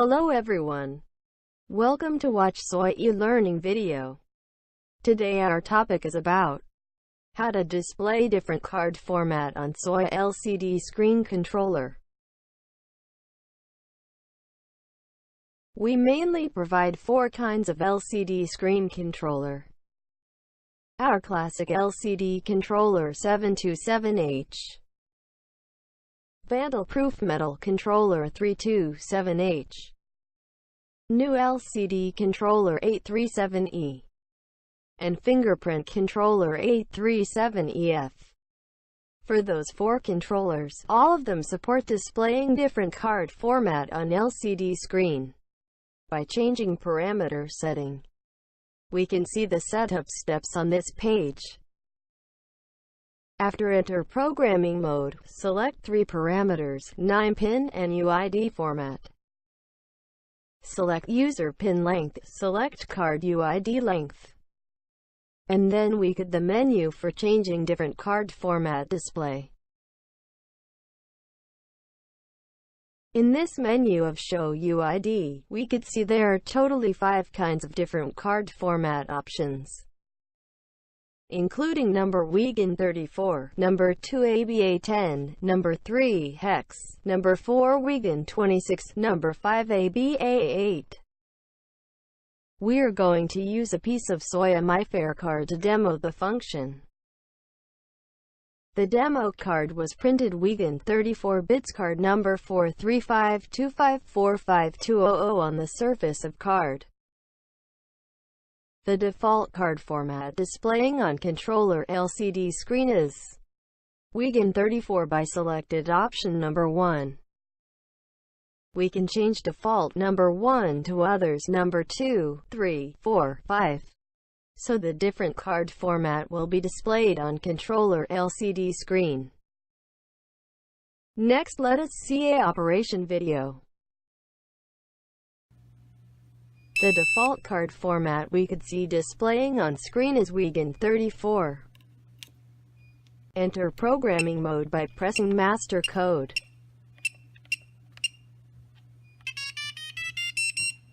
Hello everyone. Welcome to watch SOYAL learning video. Today our topic is about how to display different card format on SOYAL LCD screen controller. We mainly provide 4 kinds of LCD screen controller. Our classic LCD controller 727H, vandal-proof metal controller 327H, new LCD controller 837E, and fingerprint controller 837EF. For those 4 controllers, all of them support displaying different card format on LCD screen. By changing parameter setting, we can see the setup steps on this page. After enter programming mode, select 3 parameters, 9-pin and UID format. Select user pin length, select card UID length. And then we get the menu for changing different card format display. In this menu of Show UID, we could see there are totally 5 kinds of different card format options, including number WIGN 34, number 2 ABA 10, number 3 hex, number 4 WIGN 26, number 5 ABA 8. We're going to use a piece of SOYAL MyFair card to demo the function. The demo card was printed WIGN 34 bits card number 43525452200 on the surface of card. The default card format displaying on controller LCD screen is WIGN 34 by selected option number 1. We can change default number 1 to others number 2, 3, 4, 5. So the different card format will be displayed on controller LCD screen. Next, let us see a operation video. The default card format we could see displaying on screen is WIGN 34. Enter programming mode by pressing master code.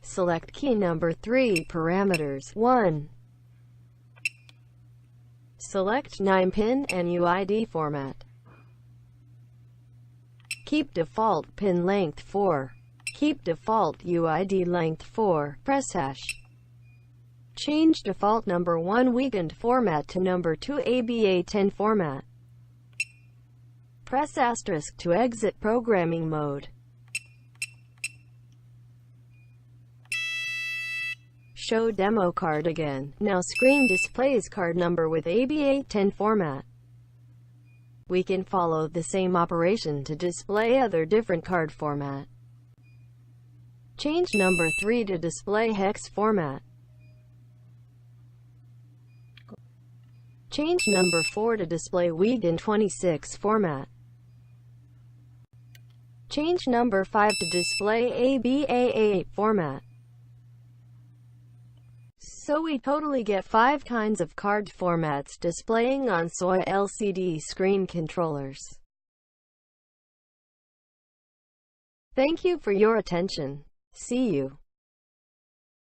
Select key number 3 parameters 1. Select 9-pin and UID format. Keep default pin length 4. Keep default UID length 4. Press hash. Change default number 1 WIGN format to number 2 ABA 10 format. Press asterisk to exit programming mode. Show demo card again. Now screen displays card number with ABA 10 format. We can follow the same operation to display other different card format. Change number 3 to display hex format. Change number 4 to display WIGN 26 format. Change number 5 to display ABA 8 format. So we totally get 5 kinds of card formats displaying on SOYAL LCD screen controllers. Thank you for your attention. See you.